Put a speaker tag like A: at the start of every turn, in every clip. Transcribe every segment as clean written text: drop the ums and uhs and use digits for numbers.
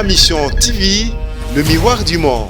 A: Ma Mission TV, le miroir du monde.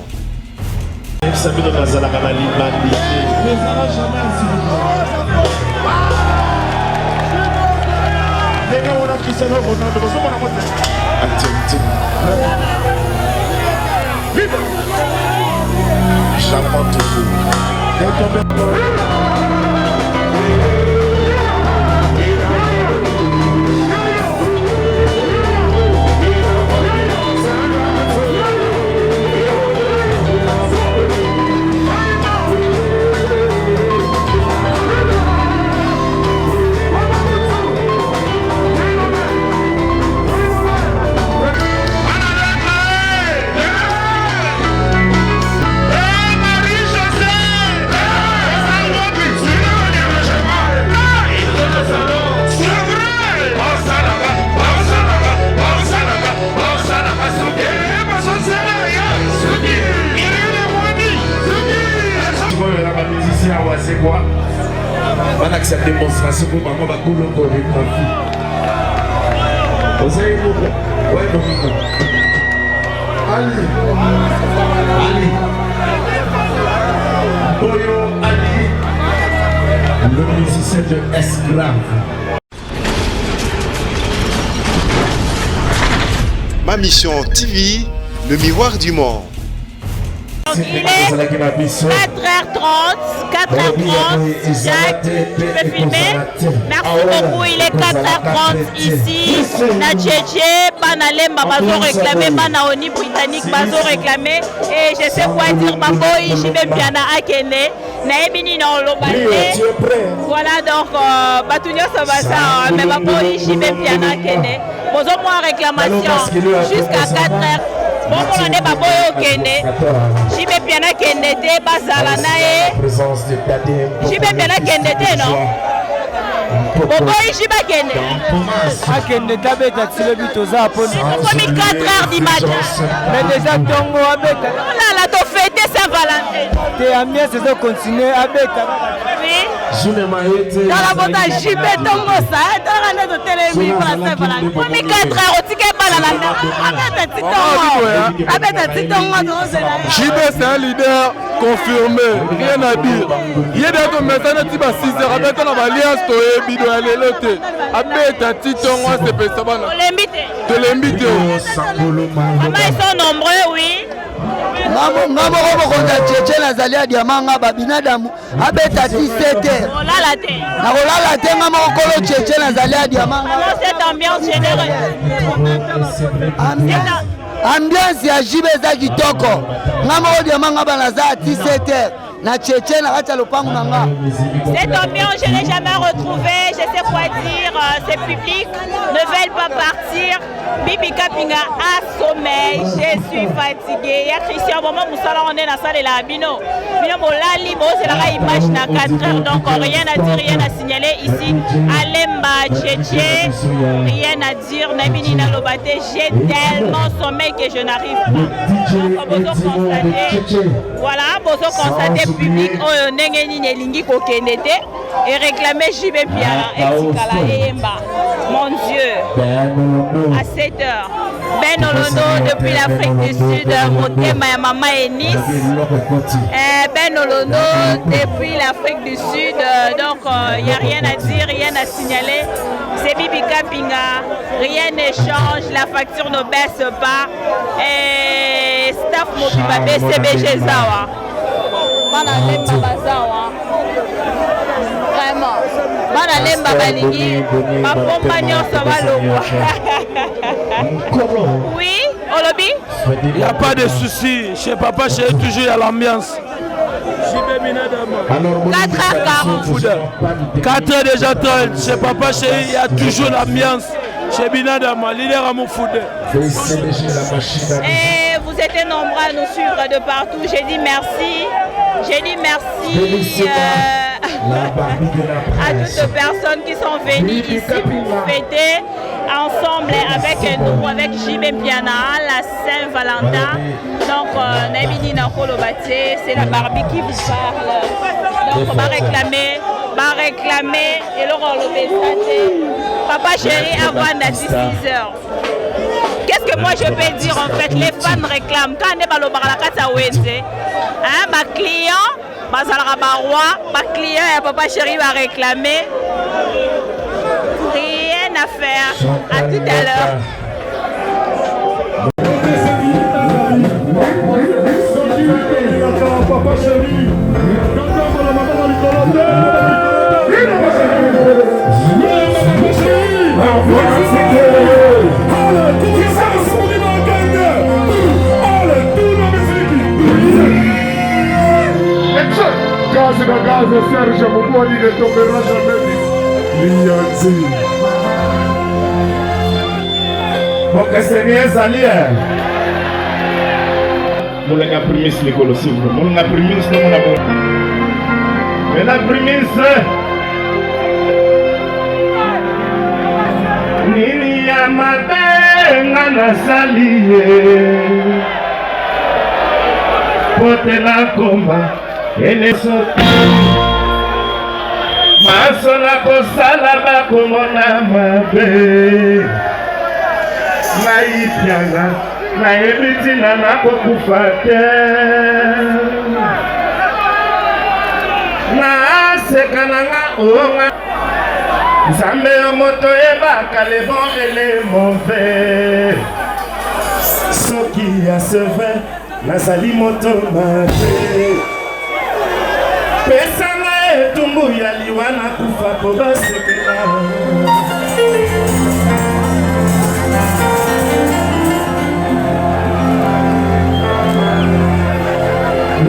B: C'est quoi? On accepte la démonstration pour maman va couler encore avec ma fille. Vous avez une ouais, non. Ali. Boyo Ali. Le musicien de Esclave.
A: Ma Mission TV, le miroir du monde.
C: Donc, il est 4h30, Jacques, tu peux filmer. Merci beaucoup, il est 4h30 ici. Na Tchétché, Bana Lemba, Bazo réclamé, Bana Oni Britannique, Bazo réclamé. Et je sais quoi dire, Baboy, Jibem Piana Akene, Naemini Nolobate. Voilà donc, Batunio Sabasa, mais Baboy, Jibem Piana Akene. Bozo moi réclamation jusqu'à 4h. Bon, on est Baboy Okene. Jibe Piana Kendete, Bazala Nae. Jibe Piana Kendete, non? Boboy Jiba Kende.
D: Akende Tabeta, c'est le but aux Apôtres.
C: C'est comme 4h du matin.
D: Mais déjà, Tongo Abeta.
C: Là, là, tu fêtes Saint-Valentin.
D: T'es à mieux, c'est de continuer à Beta.
C: Oui. Dans la bota Jibe Tongo, ça. Dans la note de télévision, Saint-Valentin. Comme 4h, au ticket, balala.
D: JB c'est un leader confirmé, rien à dire. Il y a des gens maintenant qui va 6 heures, avec un alliance, tu es bidon à l'élote. Avec un petit temps, c'est pas ça. Tu l'invites.
C: Ils sont nombreux, oui.
E: Ngamo konza Tchétché nazali ya diamanga babinadamu abeta 17h.
C: Olala te.
E: Na olala te ngamo kolo Tchétché nazali ya diamanga.
C: Cette ambiance généreuse.
E: Ambiance ya Jibe za kitoko. Ngamo diamanga banaza 17h. Na Tchétché na kati lopangu nanga.
C: Cette ambiance je n'ai jamais retrouvée, je sais quoi dire, ces publics ne veulent pas partir. Bibi Kapinga assommé, je suis fatigué. Il y a Christian Moment Moussala, on est dans la salle de la Bino. Bino Molali, c'est la image na 4h, donc rien à dire, rien à signaler ici. Alemba Tchétché, rien à dire. Nabini Nalobate, j'ai tellement sommeil que je n'arrive pas. Donc, voilà, Bozo constaté public, on est Nelingi Kokenete et réclamer JB Piana et Tikala Eyemba. Mon Dieu, à 7h. Ben Olondo depuis l'Afrique du Sud, Motema ya Maman et Nice. Ben Olondo depuis l'Afrique du Sud, donc il n'y a rien à dire, rien à signaler. C'est Bibi Kapinga, rien ne change, la facture ne baisse pas. Et staff Mobibabe, CBG Zawa. Bana Lemba Bazawa. Vraiment. Bana Lemba Balingi, ma compagnon ça va le voir. Oui, Olobi?
D: Il n'y a pas de souci. Chez papa, chez toujours il y a l'ambiance.
C: 4h40.
D: 4h déjà, chez papa, chez il y a toujours l'ambiance. Chez Binadama, leader à mon foot.
C: Et vous étiez nombreux à nous suivre de partout. J'ai dit merci. J'ai dit merci à toutes les personnes qui sont venues ici pour fêter ensemble avec nous, avec JB Piana, la Saint-Valentin. Donc, Nabini Nakolo Baté, c'est la Barbie qui vous parle. Donc, on va réclamer, et Laurent Lopez, papa chéri, avant 16h. Qu'est-ce que moi je peux dire en fait, les fans réclament. Quand on est dans le barakata Wenze, ma client, ma client et papa chéri va réclamer. Rien à faire. À tout à l'heure.
B: Papa chéri, Gaza, Serge Moumouni ne tombera jamais. Lianzi. Bon, que c'est bien, Zalia. Moulin a primis l'école aussi. Moulin a primis le monde. Mais la primis, Nini Yamate, Nana Salie. Pote la combat. Masola kosala bakomona mabe naipianga nayebi ntina nakokufa te naseka nanga onga nzambe yo moto yebaka le bon et le mauvais soki ya seve nazali moto mabe pesanga etumbu ya liwa na kufa po basekela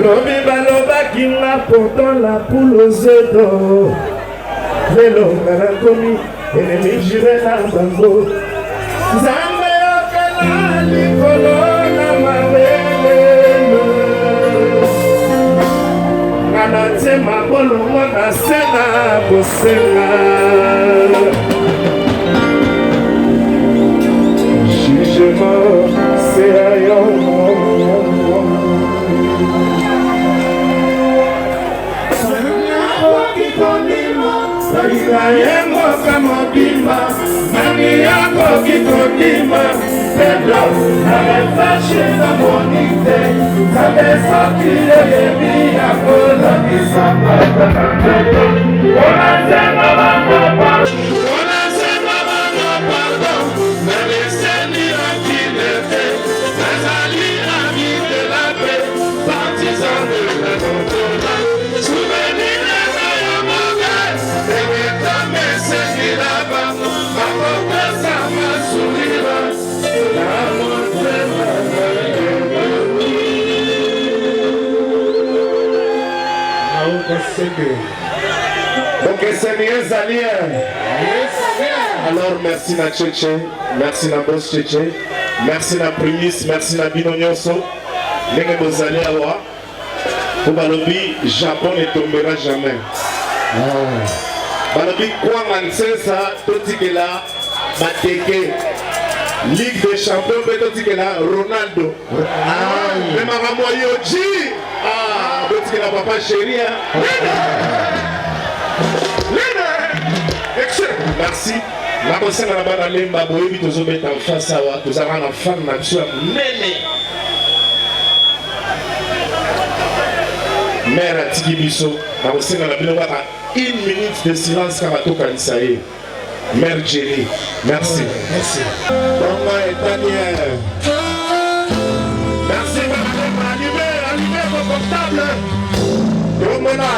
B: lobi balobaki nga pourtant la poule aux œufs d'or lelonga nakomi enemi jure na bango nzambe yokela likolo na mabele Natema bolongo na sena kosenga jugement c'est ailleurs Sayengo kama bimba Nani yako kiko dimba Pedro Nalefashe na monite Kabesa kile yebi yako Zaki sapata na mbeto Wanasema bango pardon Wanasema bango pardon Naleseni akilete Nazali ami de la paix Partisan de la contola Souvenir donc c'est mieux Zalia. Alors merci na Tchétché, merci na Boss Tchétché, merci na Primis, merci na Bino Nyonso. Nenge bozali awa. Pour balobi Japon ne tombera jamais. Balobi kwa mansesa totikela bateke. Ligue des champions peut totikela Ronaldo. Mais maman Yoji. Ah, totikela papa chéri. Merci. La personne à la barre de l'emba, boyebi tozo beta en face à wa, tozo avons un fan nature nene. Mère à Tiki Bisso, la personne à la barre de 1 minute de silence car à tout cansaye. Mère Jenny, merci. Merci. Thomas et Daniel. Merci madame, allumez vos portables. Romana.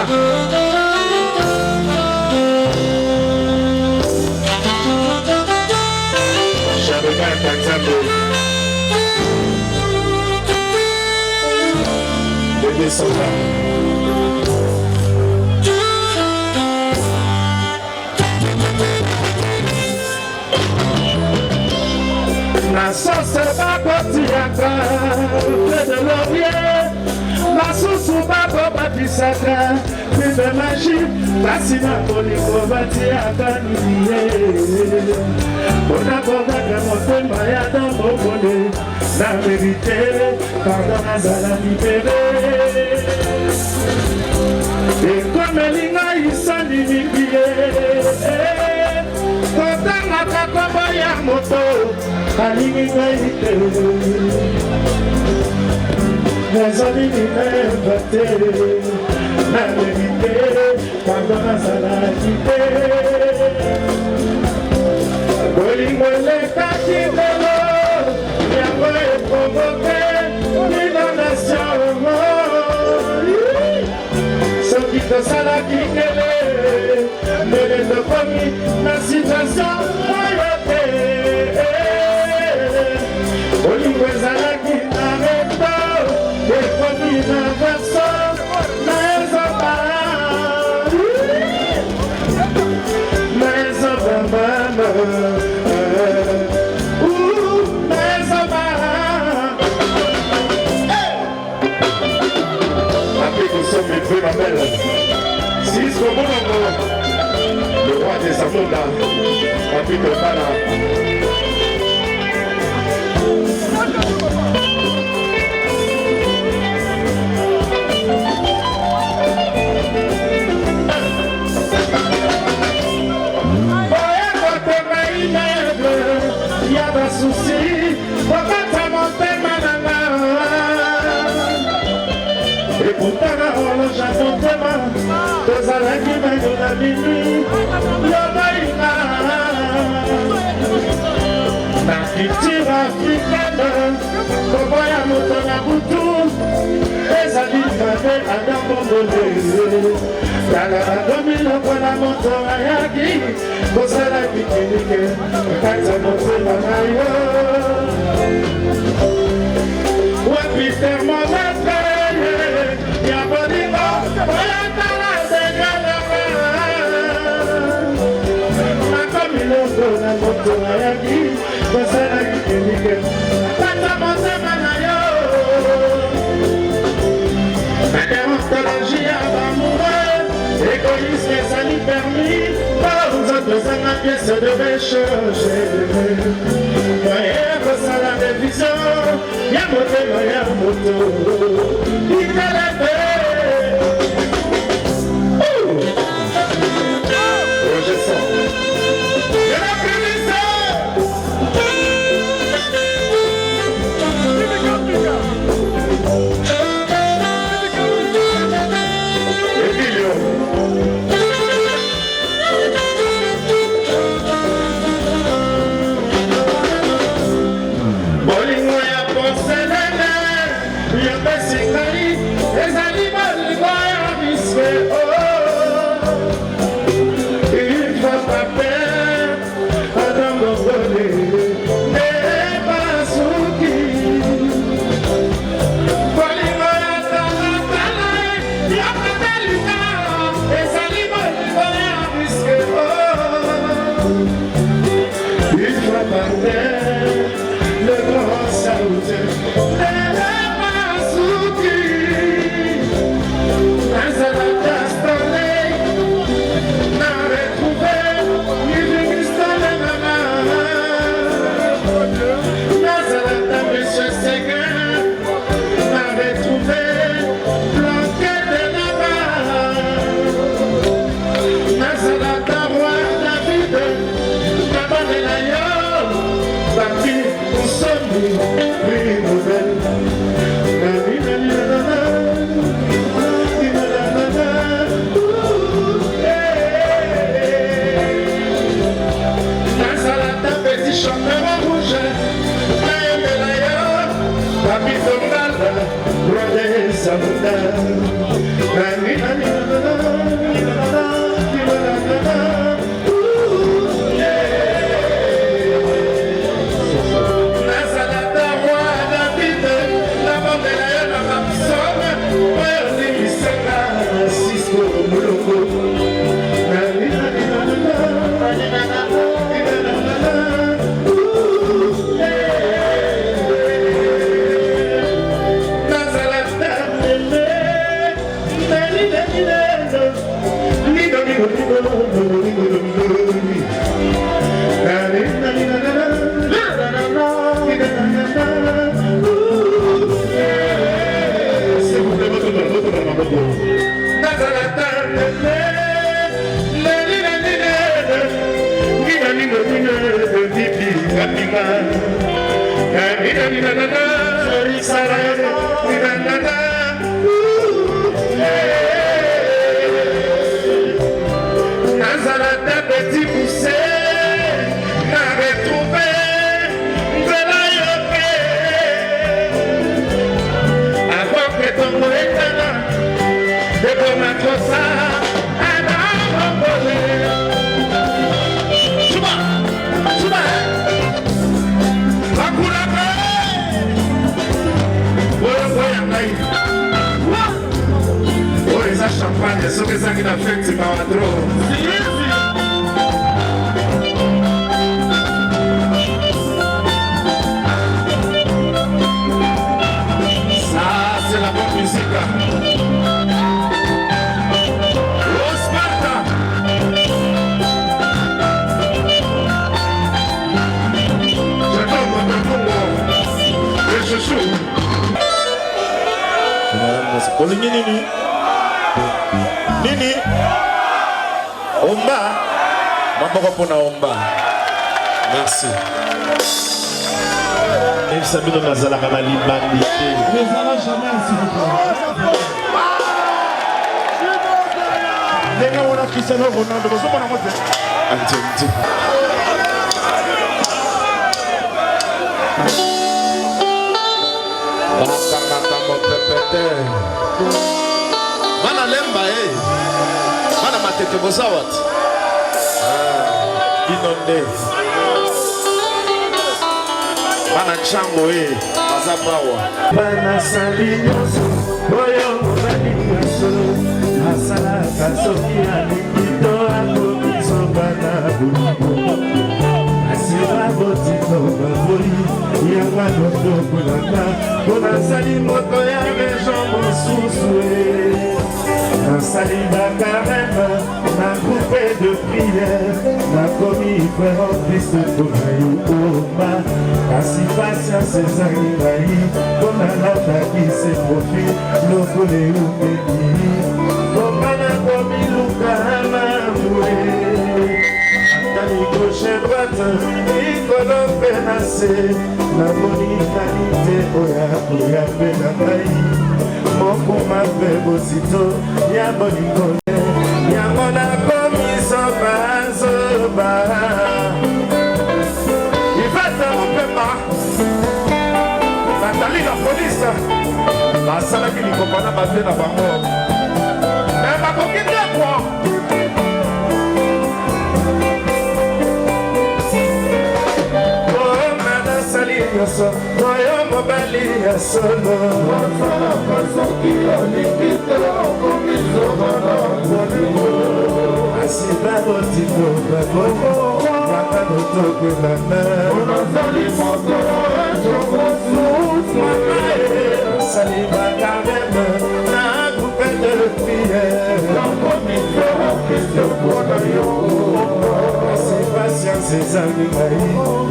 B: Des soldats. La sauce va kotiaka, près de laurier. La sauce va kobatisaka, près de magie. La sina koliko batiaka niye. Bona kogaka motema ya tambokole. La vérité, pardon à la libérée. Et comme l'ina isani mingiye, kotanga kakoba ya moto. alingi ngai te nazali mineva te naleli te pamba nazalaki te bolingo elekaki lelo yango eprovoke inondation soki tosalaki kele ndele tokomi na situation oyo te bolingo ezalaki na reto ekomi na verso na ezoba na ezoba mama na ezoba après nous sommes élevés ma belle Cisco Monongo le roi des Amonda après que Bala souci, pourquoi monter manana? Et pourtant, on a jamais monté, deux années qui m'ont donné la minuit, la culture africaine, comment y a monté la boutou, les amis m'avaient à d'abandonner. La domi le point la moto à yaki, pour ça la pique-nique, quand ça monte la maille. Ouais, puis thermomètre, y'a pas d'immo, ouais, t'as la dégueule. Ma comme il est pour la moto à yaki, pour ça la pique-nique, quand ça monte la maille. Ma déontologie à l'amour. Égoïsme, ça lui permis, par aux autres ans, pièce devait changer. Voyez, ça la révision, y'a moto, il t'a la paix. Oh, je sens. Y'a la le grand saoud, Nazalata, Champagne, só que essa aqui na frente se maladrou. Ça, c'est la bonne musique. Oh, Sparta! J'adore mon Congo. Le chouchou. Nini Omba Mambo pona Omba. Merci. Même Sabino Nazala Kamali Bandi. Mais ça va jamais s'il vous plaît. Les gars on a Cristiano Ronaldo, vous avez monté. Anti. Mana lemba mana matete bozawat inonde mana chango bazabawa bana salinoso oyo balinoso asala kasoki alikito akomiso bana bubu asira botino baboli yanga notokolaka bonasali moto ya bejo mosusu nasali bakarema na groupe de prière nakomi frère en Christ mpona yo oma kasi patience ezangi ngai mpona natakise profi lokolo eumeli moma nakomi luka mamue atali gauche droite likolo mpe na se namoni kalite oya koya mpe na ngai mokuma mpe bosito ya bolingo yango nakomiso bazoba ivete mopema natali na polise basalaki likoko na bate na bango me bakoki te kwa nyonso oyo mobali ya solo osalaka soki olingi te okomizobana asiba botino bakomo baka notokwelana onazali moto ejomosusu osali bakareme na groupe de priere nakomisookisepona yo patience ezangi ngai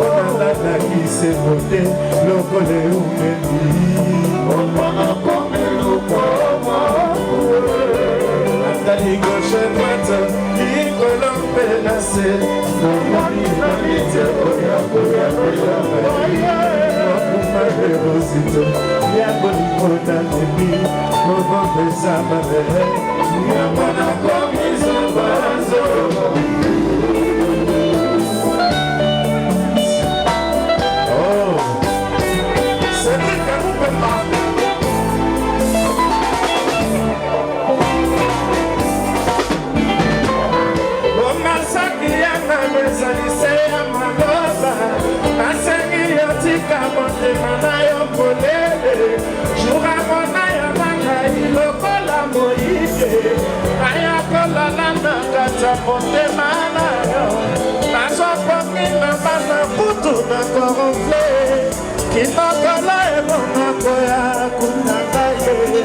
B: onananakise mote lokolo eumeli atali gauche droite likolo mpe na se namoni nalite oyakoyakoyaokuma verosito ya bolingo na lebi moko mpeza mabele yango nakomiso bazo ezalise ya maloba nasengi yotika motema na yo polele juramona ya bangai lokola moike aya kolala na kati ya motema na yo nazokoki na bana kutu na koronfle kinokolo ebonga koya kuna ngai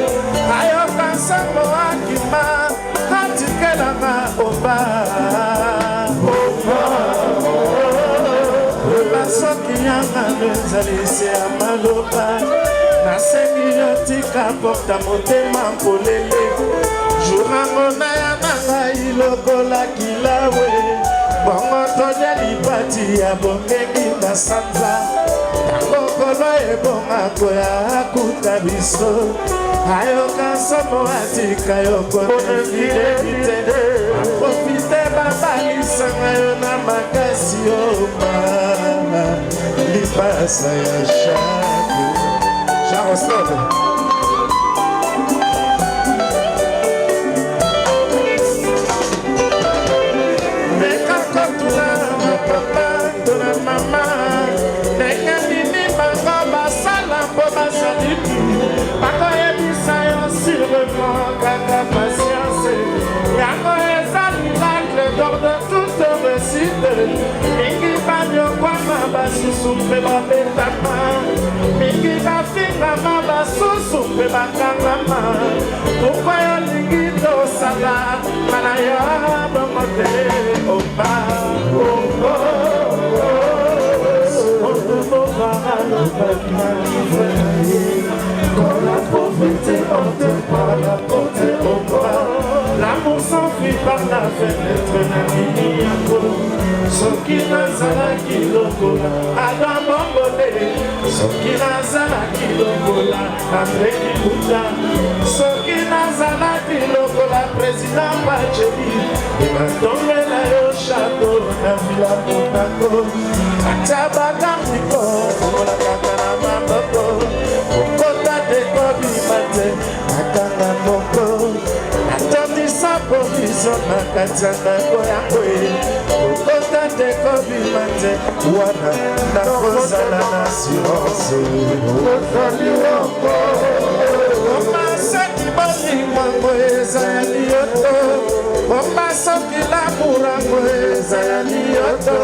B: ayoka nsango akima atikelanga oba soki yanga ezalisi ya maloba nasengi yotika porta motema mpolele jurango na ya na ngai lokola kilawe bongo tolia lipati ya bongengi na sanza Kokolo ebonga koya kutabiso ayoka somo atika yoko nefidélité profite babalisanga yo na makasi yoma lipasa ya chaque Jean-Rostov mekako tuna na papa tuna mama kaka patience yango eza miracle dor de toute réussite mingi banyokwama basusu mpe babetama mingi bafingama basusu mpe bakangama pourkua yolingi tosala mana yo bongo te oba quand la pauvreté entre par la porte au bas, l'amour s'enfuit par la fenêtre na miniako. Soki nazalaki lokola Adam Bongole, soki nazalaki lokola André Kibuta, soki nazalaki lokola président Pacheli, ematongela yo chateau na Villa Monaco. Atabagandiko, okola kaka na maboko. Okota dekobi mate, akanga moko. Atondisa provision na kati ya ndako yango ye. Okota dekobi mate, wana na kozala na assurance. Ozali wako, omasaki bolingo yango ezali yoto. Omasoki lamour yango ezali yoto.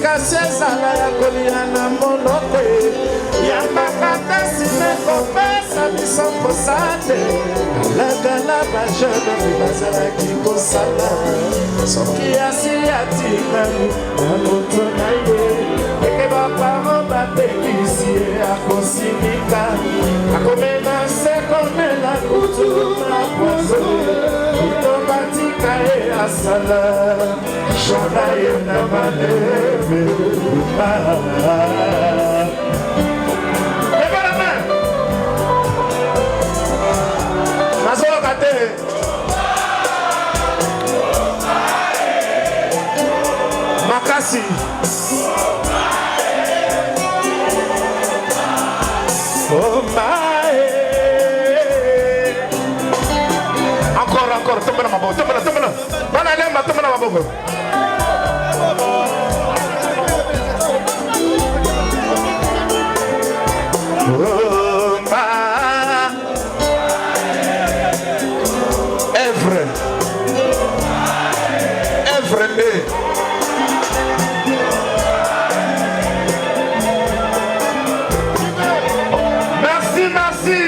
B: Kasi ezala ya kolia na monoko yambaka tasi nekopesa biso kosate alakala bajene bazalaki kosala soki asi atikami na moto na ye eke baparo batekisi ye akosimika akomena se komela kutu na poiso ito batika ye asala shona ye na maneve leva la main nazoyoka te makasi encore tombela maboko tombela bana lemba tombela maboko Merci.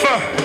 B: Come on.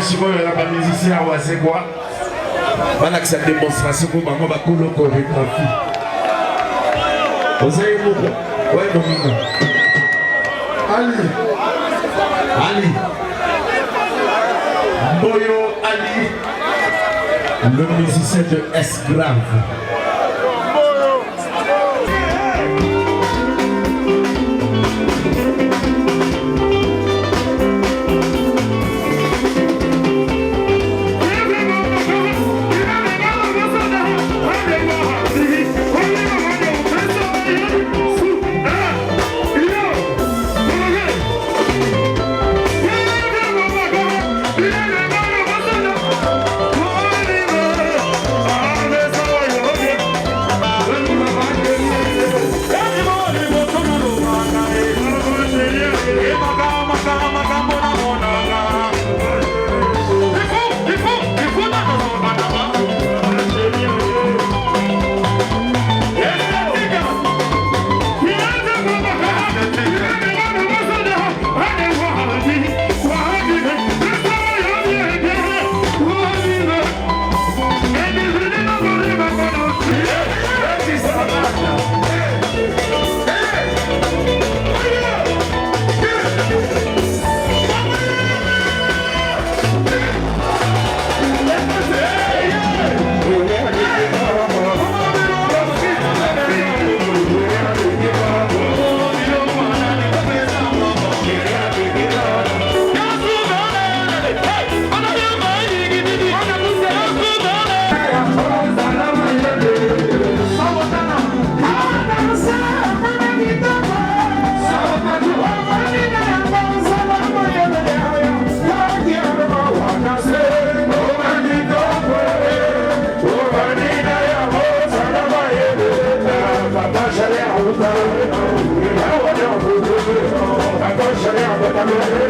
B: sikoyo na bamusicien awa c'est quoi banakisa démonstration po bango bakolo chorégraphie ozayi moko oye mominga Ali Boyo Ali le musicien de Esgrave. I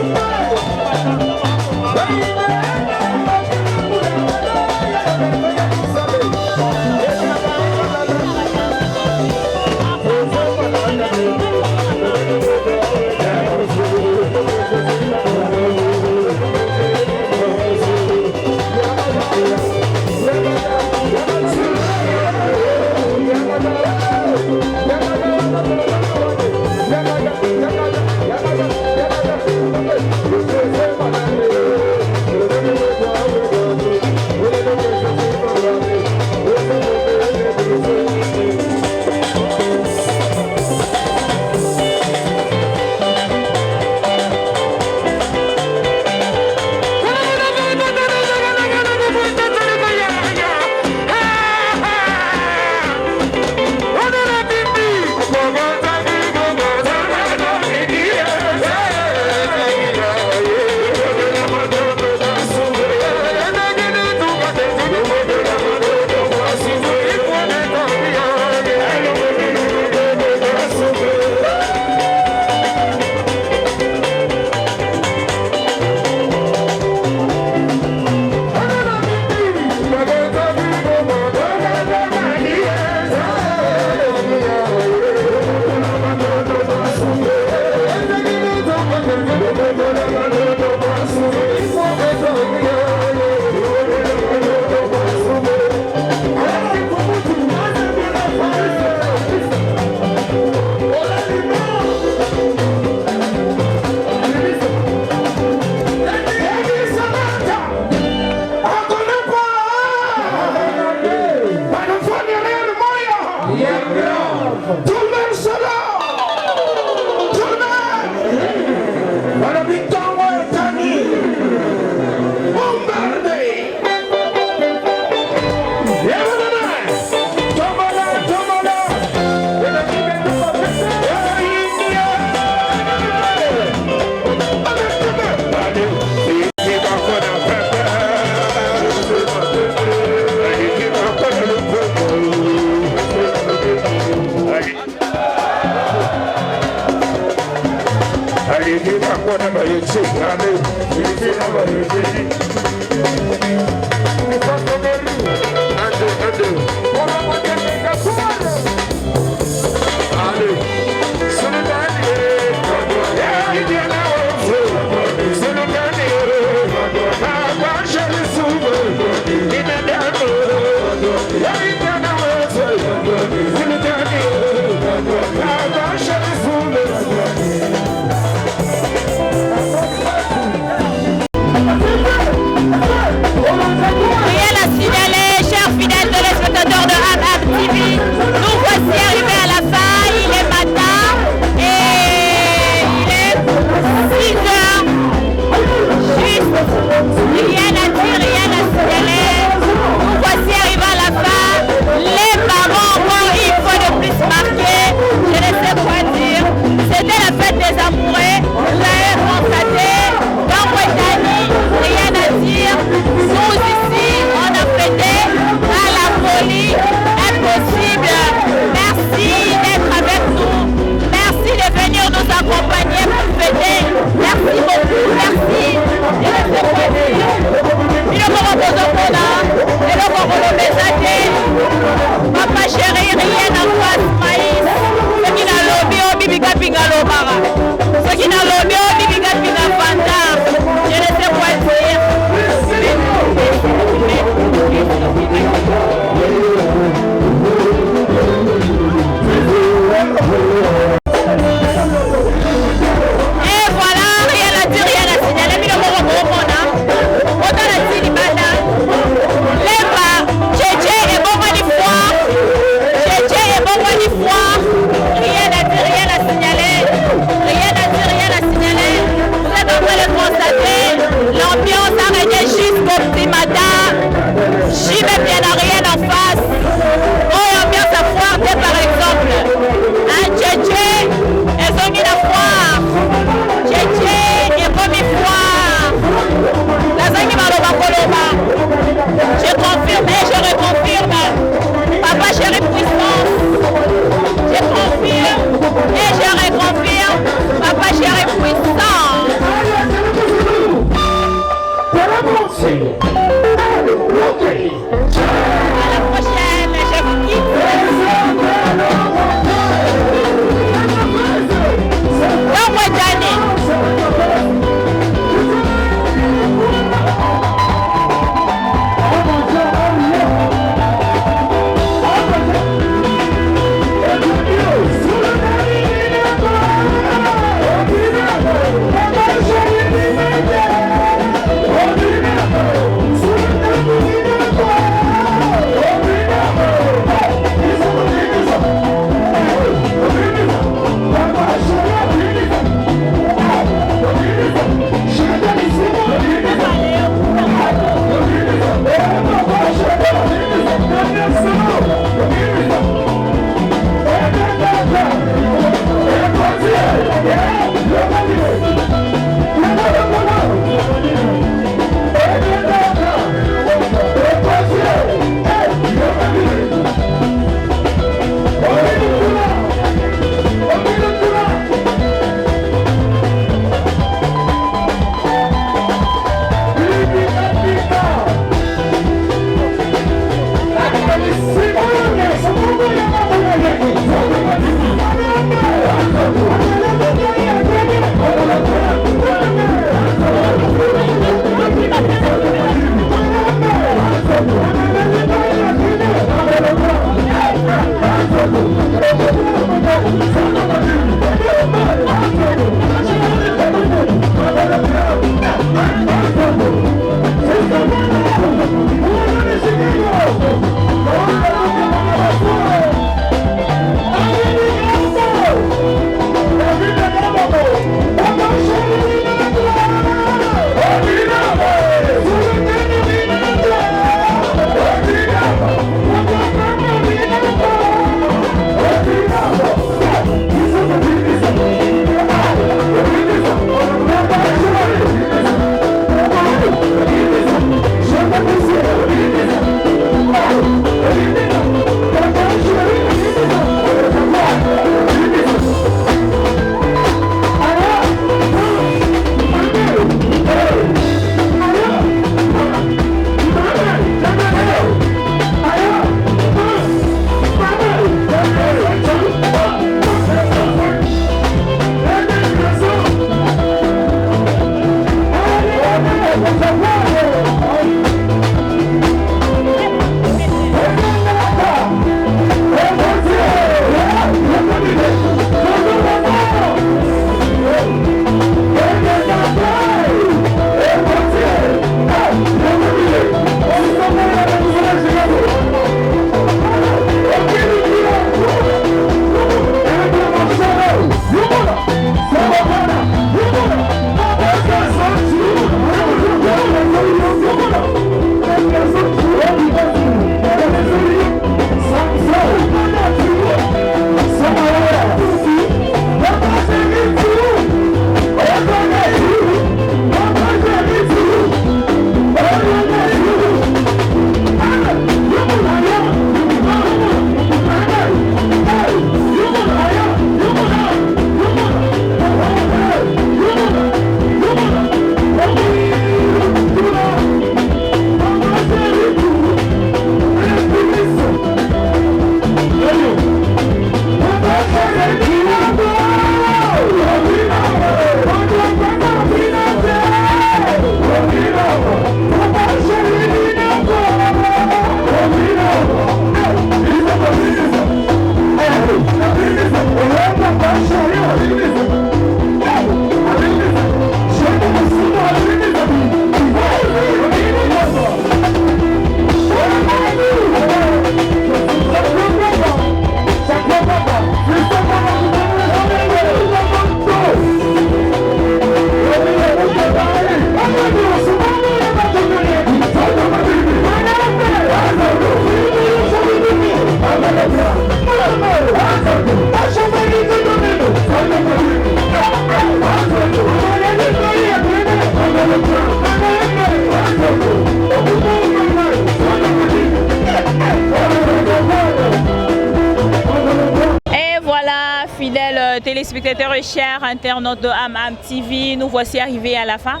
C: téléspectateurs et chers internautes de Amam TV, nous voici arrivés à la fin.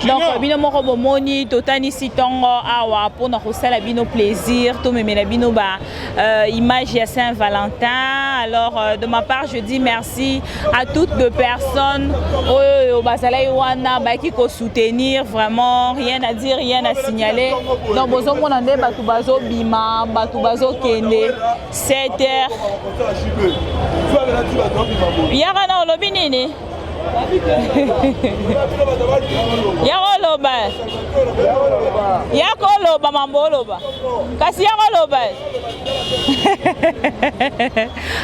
C: Donc, bino moko bomoni totani sitongo awa pour nous la bino plaisir, tout me la bino ba image à Saint-Valentin. Alors, de ma part, je dis merci à toutes les personnes au basala wana ba qui ko soutenir, vraiment rien à dire, rien à signaler. Donc, bozo mon ande batu bazo bima, batu bazo kende 7h. Yara na olobi nini? Yakoloba yakoloba mamboloba kasi yakoloba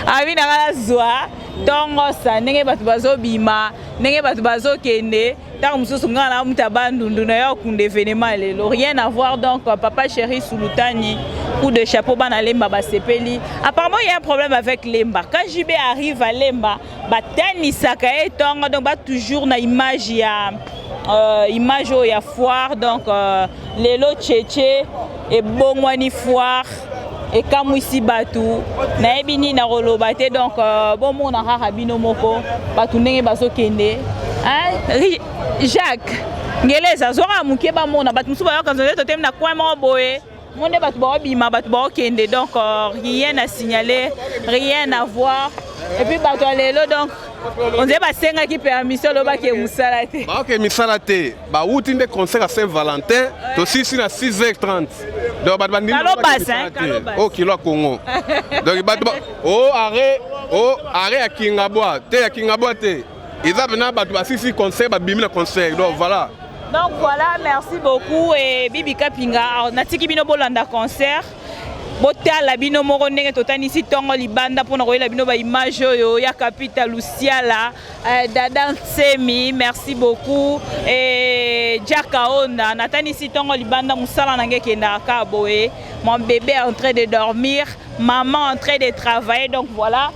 C: abina kala zwa tongo sa ndenge bato bazobima ndenge bato bazokende ntango mosusu nga na mutu abandundu na yo okunda événement lelo rien à voir. Donc papa chéri Sulutani coup de chapeau bana lemba basepeli. Apparemment il y a un problème avec lemba. Quand JB arrive à lemba batanisaka e tongo donc ba toujours na image ya image ya foire. Donc lelo tchétché et bongwani foire et comme ici batou na ebini na roloba te. Donc bon mon na kaka bino moko batou ndenge bazokende hein Jacques ngeleza zora muke ba mona batou musu ba yokanzo totem na coin mo boye monde batou ba bima batou ba kende. Donc rien à signaler, rien à voir. Et puis batou lelo donc on dit ba senga ki permission lo ba ke musala te
D: ba ke misala te ba outi nde concert à Saint-Valentin to 6 na 6h30. Donc batou bandi au kilo Congo. Donc batou arrêt à Kingabwa te ya Kingabwa te ils avaient batou ba 6 concert ba bimi na concert. Donc voilà.
C: Donc voilà, merci beaucoup et Bibi Kapinga natiki bino bolanda concert. Botala bino moko ndenge totani si tongo libanda pona koyela bino ba image yo ya Capital Luciala Dada Nsemi, merci beaucoup et Jaka Onda natani si tongo libanda musala nange kenda ka boye. Mon bébé est en train de dormir, maman en train de travailler. Donc voilà.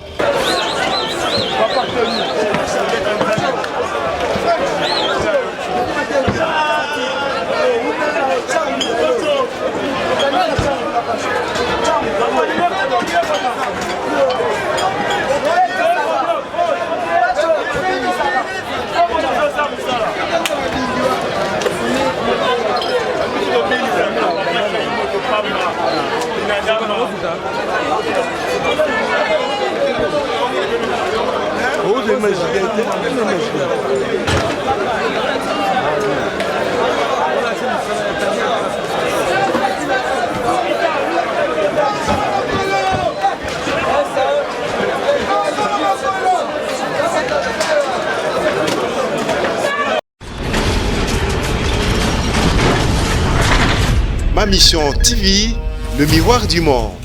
A: Ma mission TV, le miroir du monde.